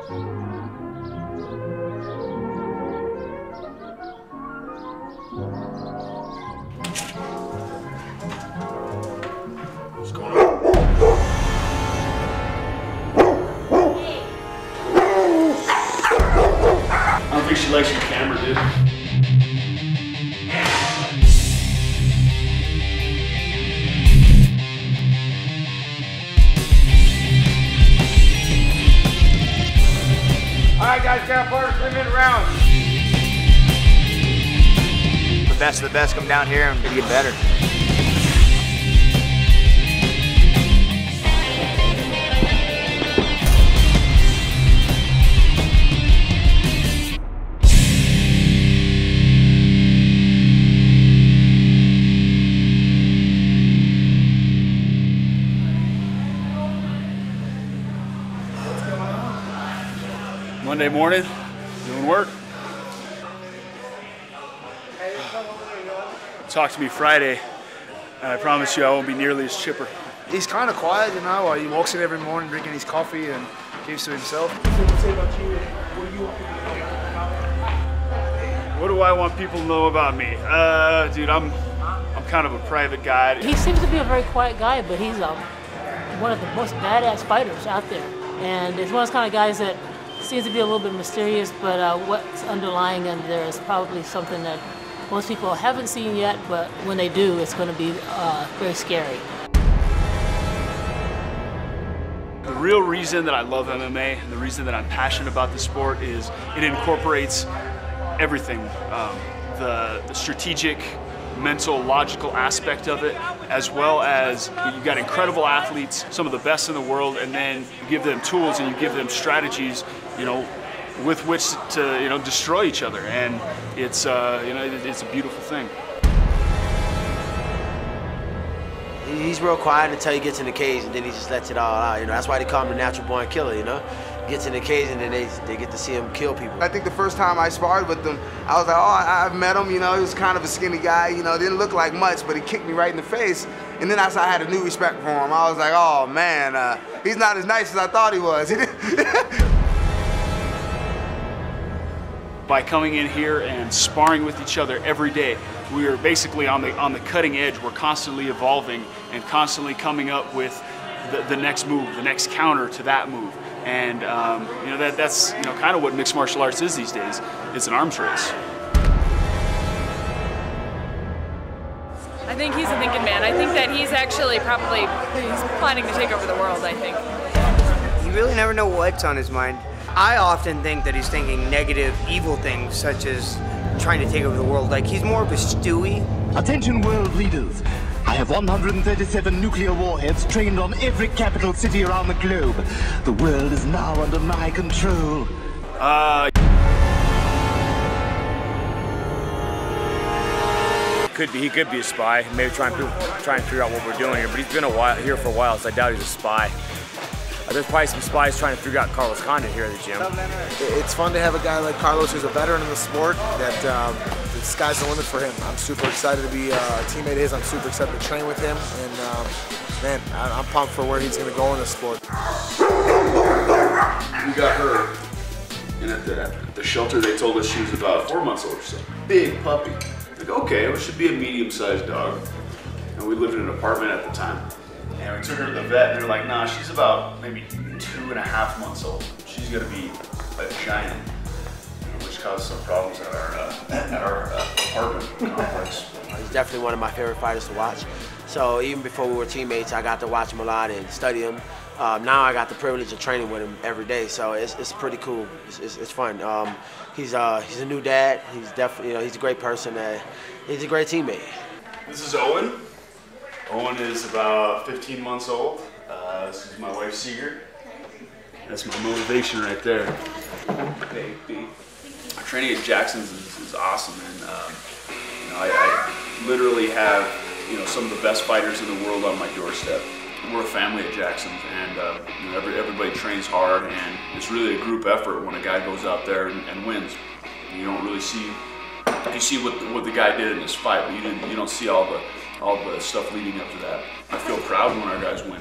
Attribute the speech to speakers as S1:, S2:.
S1: What's going on? I don't think she likes your camera, dude.
S2: Alright guys, got a part of 3-minute round.
S3: The best of the best come down here and get better.
S1: Monday morning, doing work. Talk to me Friday, and I promise you I won't be nearly as chipper.
S2: He's kind of quiet, you know. He walks in every morning drinking his coffee and keeps to himself.
S1: What do I want people to know about me? Dude, I'm kind of a private guy.
S4: He seems to be a very quiet guy, but he's one of the most badass fighters out there. And it's one of those kind of guys that seems to be a little bit mysterious, but what's underlying in there is probably something that most people haven't seen yet, but when they do, it's going to be very scary.
S1: The real reason that I love MMA and the reason that I'm passionate about the sport is it incorporates everything. The strategic, mental, logical aspect of it, as well as you've got incredible athletes, some of the best in the world, and then you give them tools and you give them strategies, you know, with which to, you know, destroy each other, and it's you know, it's a beautiful thing.
S3: He's real quiet until he gets in the cage, and then he just lets it all out. You know, that's why they call him the natural born killer. You know, gets in the cage, and then they get to see him kill people.
S2: I think the first time I sparred with him, I was like, oh, I've met him. You know, he was kind of a skinny guy. You know, didn't look like much, but he kicked me right in the face. And then I had a new respect for him. I was like, oh man, he's not as nice as I thought he was.
S1: By coming in here and sparring with each other every day, we are basically on the cutting edge. We're constantly evolving and constantly coming up with the next move, the next counter to that move. And you know, that's you know, kind of what mixed martial arts is these days. It's an arms race.
S5: I think he's a thinking man. I think that he's actually he's planning to take over the world, I think.
S6: You really never know what's on his mind. I often think that he's thinking negative, evil things, such as trying to take over the world. Like, he's more of a Stewie.
S7: Attention world leaders. I have 137 nuclear warheads trained on every capital city around the globe. The world is now under my control.
S8: He could be a spy. Maybe try and figure out what we're doing here. But he's been here for a while, so I doubt he's a spy. There's probably some spies trying to figure out Carlos Condit here at the gym.
S9: It's fun to have a guy like Carlos who's a veteran in the sport, that the sky's the limit for him. I'm super excited to be a teammate of his. I'm super excited to train with him. And man, I'm pumped for where he's going to go in the sport.
S1: We got her, and at the shelter they told us she was about 4 months old or so. Big puppy. Like, okay, it should be a medium-sized dog. And we lived in an apartment at the time. And we took her to the vet, and they're like, nah, she's about maybe 2.5 months old. She's gonna be a giant, which caused some problems at our apartment complex.
S3: He's definitely one of my favorite fighters to watch. So even before we were teammates, I got to watch him a lot and study him. Now I got the privilege of training with him every day, so it's pretty cool. It's fun. He's a new dad. He's definitely, you know, he's a great person. He's a great teammate.
S1: This is Owen. Owen is about 15 months old. This is my wife, Seeger. That's my motivation right there. Baby. Training at Jackson's is awesome, and you know, I literally have, you know, some of the best fighters in the world on my doorstep. We're a family at Jackson's, and you know, everybody trains hard, and it's really a group effort when a guy goes out there and wins. You don't really see, you see what the guy did in this fight, but you don't see all the stuff leading up to that. I feel proud when our guys win.